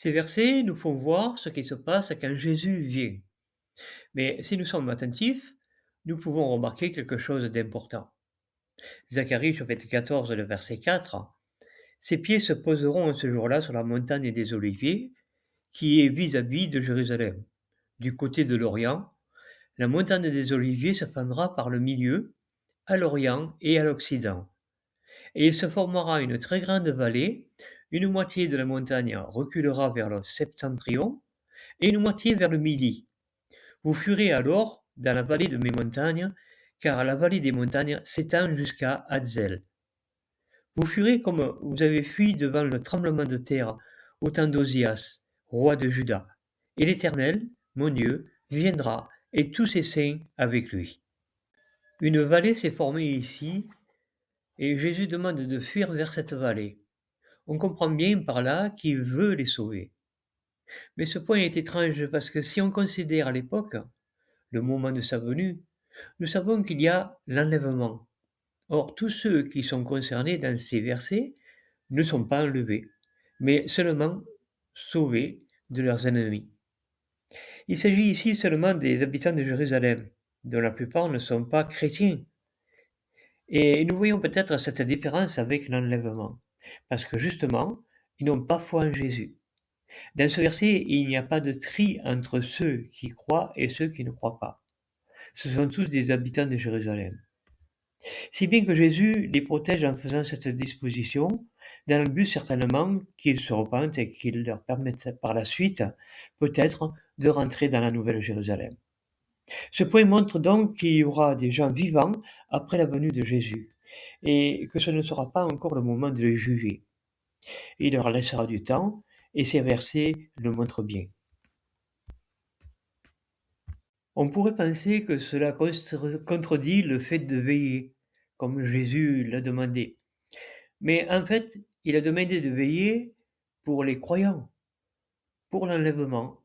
Ces versets nous font voir ce qui se passe quand Jésus vient. Mais si nous sommes attentifs, nous pouvons remarquer quelque chose d'important. Zacharie chapitre 14, le verset 4. Ses pieds se poseront ce jour-là sur la montagne des Oliviers, qui est vis-à-vis de Jérusalem. Du côté de l'Orient, la montagne des Oliviers se fendra par le milieu, à l'Orient et à l'Occident. Et il se formera une très grande vallée, une moitié de la montagne reculera vers le septentrion, et une moitié vers le midi. Vous fuirez alors dans la vallée de mes montagnes, car la vallée des montagnes s'étend jusqu'à Hadzel. Vous fuirez comme vous avez fui devant le tremblement de terre au temps d'Osias, roi de Juda. Et l'Éternel, mon Dieu, viendra, et tous ses saints avec lui. Une vallée s'est formée ici, et Jésus demande de fuir vers cette vallée. On comprend bien par là qu'il veut les sauver. Mais ce point est étrange parce que si on considère à l'époque le moment de sa venue, nous savons qu'il y a l'enlèvement. Or, tous ceux qui sont concernés dans ces versets ne sont pas enlevés, mais seulement sauvés de leurs ennemis. Il s'agit ici seulement des habitants de Jérusalem, dont la plupart ne sont pas chrétiens. Et nous voyons peut-être cette différence avec l'enlèvement, parce que justement, ils n'ont pas foi en Jésus. Dans ce verset, il n'y a pas de tri entre ceux qui croient et ceux qui ne croient pas. Ce sont tous des habitants de Jérusalem. Si bien que Jésus les protège en faisant cette disposition, dans le but certainement qu'ils se repentent et qu'il leur permette par la suite, peut-être, de rentrer dans la nouvelle Jérusalem. Ce point montre donc qu'il y aura des gens vivants après la venue de Jésus, et que ce ne sera pas encore le moment de les juger. Il leur laissera du temps, et ces versets le montrent bien. On pourrait penser que cela contredit le fait de veiller, comme Jésus l'a demandé. Mais en fait, il a demandé de veiller pour les croyants, pour l'enlèvement,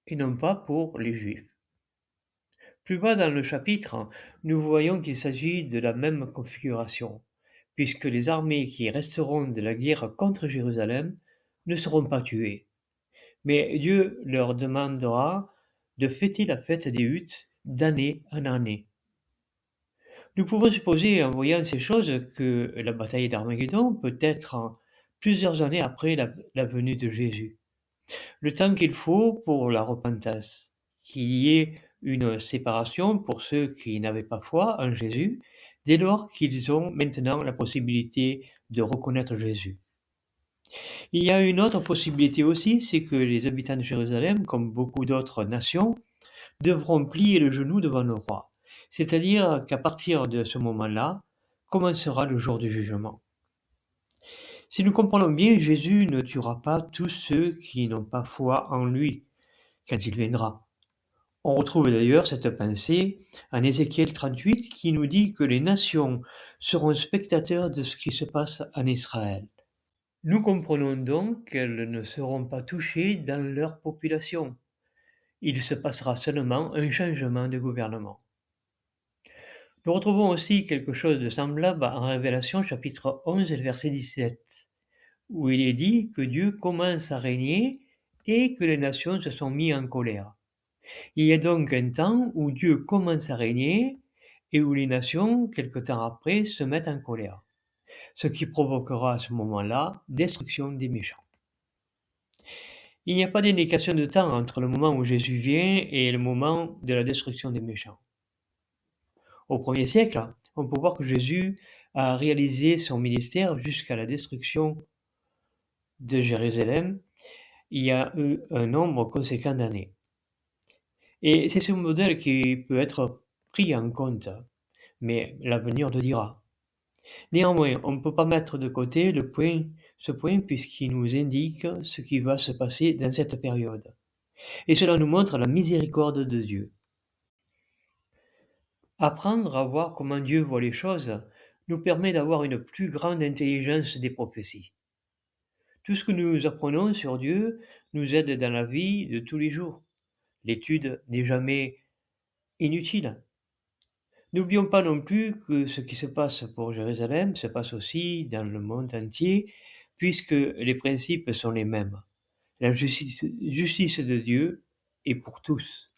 et non pas pour les juifs. Plus bas dans le chapitre, nous voyons qu'il s'agit de la même configuration, puisque les armées qui resteront de la guerre contre Jérusalem ne seront pas tuées. Mais Dieu leur demandera de fêter la fête des huttes d'année en année. Nous pouvons supposer, en voyant ces choses, que la bataille d'Armageddon peut être plusieurs années après la venue de Jésus. Le temps qu'il faut pour la repentance, qu'il y ait une séparation pour ceux qui n'avaient pas foi en Jésus, dès lors qu'ils ont maintenant la possibilité de reconnaître Jésus. Il y a une autre possibilité aussi, c'est que les habitants de Jérusalem, comme beaucoup d'autres nations, devront plier le genou devant le roi. C'est-à-dire qu'à partir de ce moment-là, commencera le jour du jugement. Si nous comprenons bien, Jésus ne tuera pas tous ceux qui n'ont pas foi en lui quand il viendra. On retrouve d'ailleurs cette pensée en Ézéchiel 38 qui nous dit que les nations seront spectateurs de ce qui se passe en Israël. Nous comprenons donc qu'elles ne seront pas touchées dans leur population. Il se passera seulement un changement de gouvernement. Nous retrouvons aussi quelque chose de semblable en Révélation chapitre 11 verset 17, où il est dit que Dieu commence à régner et que les nations se sont mises en colère. Il y a donc un temps où Dieu commence à régner et où les nations, quelque temps après, se mettent en colère, ce qui provoquera à ce moment-là destruction des méchants. Il n'y a pas d'indication de temps entre le moment où Jésus vient et le moment de la destruction des méchants. Au 1er siècle, on peut voir que Jésus a réalisé son ministère jusqu'à la destruction de Jérusalem. Il y a eu un nombre conséquent d'années. Et c'est ce modèle qui peut être pris en compte, mais l'avenir le dira. Néanmoins, on ne peut pas mettre de côté ce point puisqu'il nous indique ce qui va se passer dans cette période. Et cela nous montre la miséricorde de Dieu. Apprendre à voir comment Dieu voit les choses nous permet d'avoir une plus grande intelligence des prophéties. Tout ce que nous apprenons sur Dieu nous aide dans la vie de tous les jours. L'étude n'est jamais inutile. N'oublions pas non plus que ce qui se passe pour Jérusalem se passe aussi dans le monde entier, puisque les principes sont les mêmes. La justice de Dieu est pour tous.